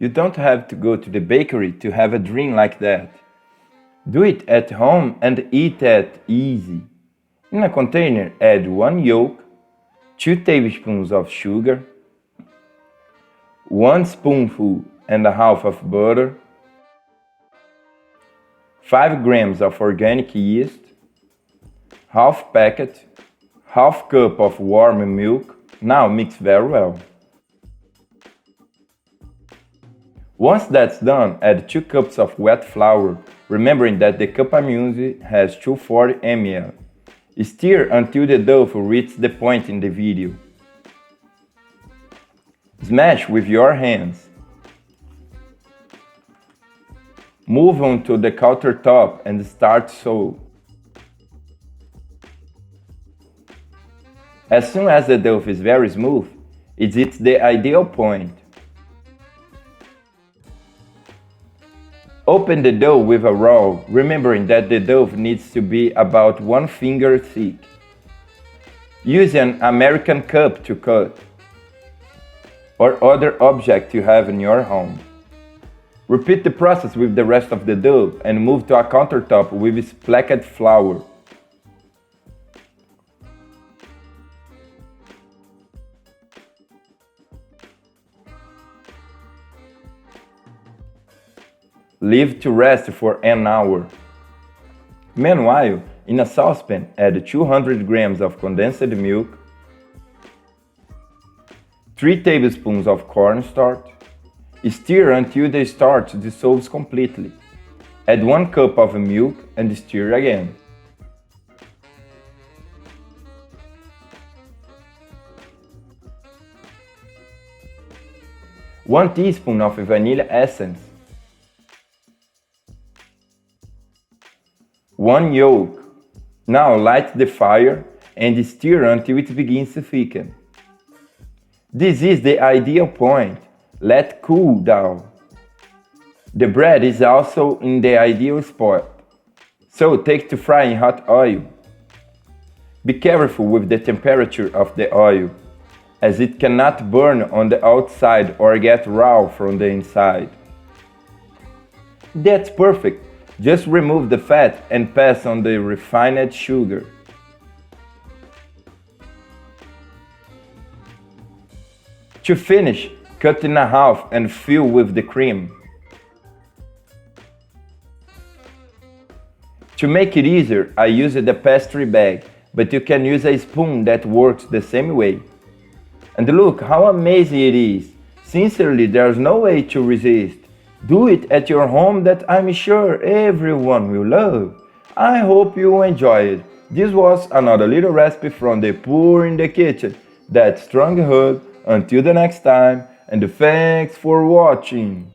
You don't have to go to the bakery to have a drink like that. Do it at home and eat it easy. In a container, add 1 yolk, 2 tablespoons of sugar, 1 spoonful and a half of butter, 5 grams of organic yeast, half packet, half cup of warm milk. Now mix very well. Once that's done, add 2 cups of wet flour, remembering that the cup I'm using has 240 ml. Stir until the dough reaches the point in the video. Smash with your hands. Move on to the countertop and start sew. As soon as the dough is very smooth, it's the ideal point. Open the dough with a roll, remembering that the dough needs to be about 1 finger thick. Use an American cup to cut, or other object you have in your home. Repeat the process with the rest of the dough and move to a countertop with splashed flour. Leave to rest for an hour. Meanwhile, in a saucepan, add 200 grams of condensed milk, 3 tablespoons of cornstarch. Stir until the starch dissolves completely. Add 1 cup of milk and stir again. One teaspoon of vanilla essence, 1 yolk. Now light the fire and stir until it begins to thicken. This is the ideal point. Let cool down. The bread is also in the ideal spot, so take to fry in hot oil. Be careful with the temperature of the oil, as it cannot burn on the outside or get raw from the inside. That's perfect. Just remove the fat and pass on the refined sugar. To finish, cut in half and fill with the cream. To make it easier, I used a pastry bag, but you can use a spoon that works the same way. And look how amazing it is! Sincerely, there's no way to resist. Do it at your home, that I'm sure everyone will love. I hope you enjoyed. This was another little recipe from the Poor in the Kitchen. That strong hug. Until the next time, and thanks for watching.